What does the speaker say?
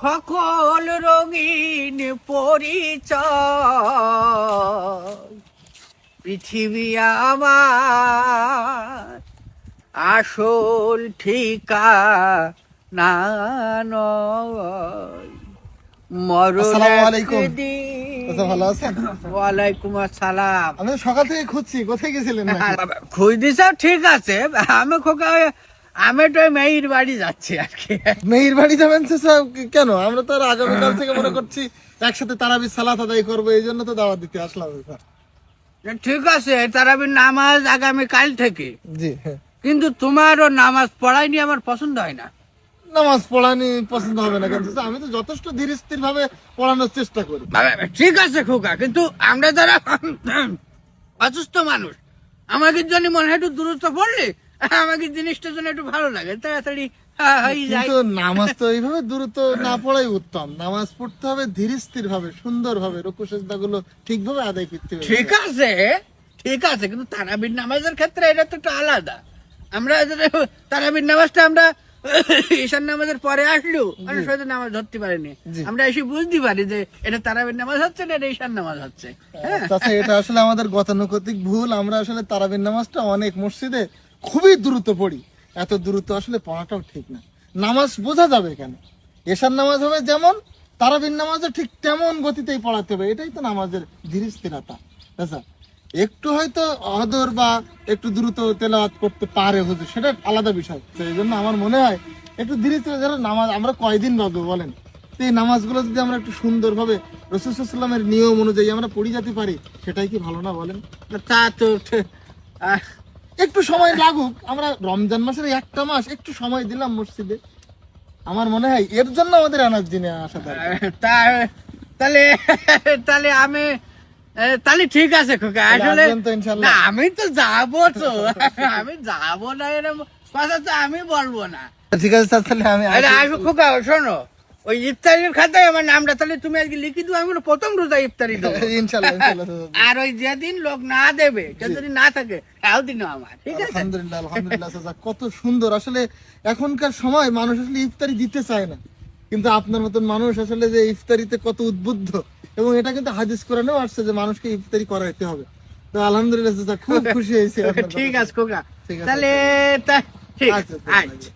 সকল রঙিন পরিচয়, পৃথিবী আমার আসল ঠিকানা নয়। আসসালামু আলাইকুম। আচ্ছা, ভালো আছেন? ওয়ালাইকুম আসসালাম। আমি সকাল থেকে খুঁজছি, কোথায় গেছিলেন নাকি? খুঁজ দিছ, ঠিক আছে। আমি খোকা, আমি তো মেয়ের বাড়ি যাচ্ছি আর কি। মেয়ের বাড়ি যাবেন কেন? আমরা তো আর আগামীকাল থেকে মনে করছি একসাথে তারাবির সালাত আদায় করবো, এই জন্য তো দাওয়াত দিতে আসলাম। ঠিক আছে, তারাবির নামাজ আগামী কাল থেকে। জি হ্যাঁ। কিন্তু তোমারও নামাজ পড়াইনি আমার পছন্দ হয় না। নামাজ পড়ানি পছন্দ হবে না কেন? আমি তো যথেষ্ট ধীর স্থির ভাবে পড়ানোর চেষ্টা করি। ঠিক আছে খোকা, কিন্তু আমরা যারা অসুস্থ মানুষ, আমাকে জন্য মনে হয় একটু দূরত্ব পড়লে আমাকে জিনিসটার জন্য একটু ভালো লাগে, তাড়াতাড়ি হয়ে যায়। কিন্তু নামাজ তো এইভাবে দ্রুত না পড়াই উত্তম। নামাজ পড়তে হবে ধীর স্থির ভাবে, সুন্দর ভাবে, রুকু সেজদা গুলো ঠিকভাবে আদায় করতে হবে। ঠিক আছে, ঠিক আছে, কিন্তু তারাবির নামাজের ক্ষেত্রে এটা তো একটু আলাদা। আমরা তারাবির নামাজটা আমরা ঈশান নামাজের পরে আসলো, অনেক সময় তো নামাজ ধরতে পারিনি। আমরা এসে বুঝতে পারি যে এটা তারাবির নামাজ হচ্ছে না এটা ঈশান নামাজ হচ্ছে। তাছাড়া এটা আসলে আমাদের গতানুগতিক ভুল। আমরা আসলে তারাবির নামাজটা অনেক মসজিদে খুবই দ্রুত পড়ি। এত দ্রুত আসলে পড়াটাও ঠিক না। নামাজ বোঝা যাবে কেন? এশার নামাজ হবে যেমন, তারাবির নামাজও ঠিক তেমন গতিতেই পড়াতে হবে। এটাই তো নামাজের ধীর স্থিরতা। আচ্ছা, একটু হয়তো অদর বা একটু দ্রুত তেলাওয়াত করতে পারে হুজুর, সেটা আলাদা বিষয়। তো এই জন্য আমার মনে হয় একটু ধীরে ধীরে যারা নামাজ আমরা কয়দিন বাবু বলেন, তো এই নামাজগুলো যদি আমরা একটু সুন্দরভাবে রাসূল সাল্লাল্লাহু আলাইহি ওয়াসাল্লামের নিয়ম অনুযায়ী আমরা পড়ে যেতে পারি, সেটাই কি ভালো না বলেন? তা তো একটু সময় লাগুক। আমরা রমজান মাসের একটা মাস একটু সময় দিলাম মসজিদে, আমার মনে হয় এর জন্য আমাদের এনার্জি নিয়ে আসা দরকার। তাহলে তাহলে আমি তাহলে ঠিক আছে খোকা, আসলে আসবেন তো ইনশাআল্লাহ? না, আমি তো যাবো তো। আমি যাবো না এরকম কথা তো আমি বলবো না। ঠিক আছে স্যার, তাহলে আমি আরে আসো খোকা, শোনো, ওই ইফতারির খাতায় আমার নামটা তাহলে তুমি আজকে লিখে দিও, আমি প্রথম রোজা ইফতারি দেবো। ইনশাআল্লাহ ইনশাআল্লাহ। আর ওই যেদিন লোক না দেবে, যদি না থাকে তাও দিনও আমার, ঠিক আছে? আলহামদুলিল্লাহ আলহামদুলিল্লাহ। চাচা, কত সুন্দর। আসলে এখনকার সময় মানুষ আসলে ইফতারি দিতে চায় না, কিন্তু আপনার মতন মানুষ আসলে যে ইফতারিতে কত উদ্বুদ্ধ, এবং এটা কিন্তু হাদিস কোরআনেও আসছে যে মানুষকে ইফতারি করাইতে হবে। তো আলহামদুলিল্লাহ চাচা, খুব খুশি হয়েছি। ঠিক আছে খোকা, ঠিক আছে। তাহলে ঠিক আচ্ছা, আছে।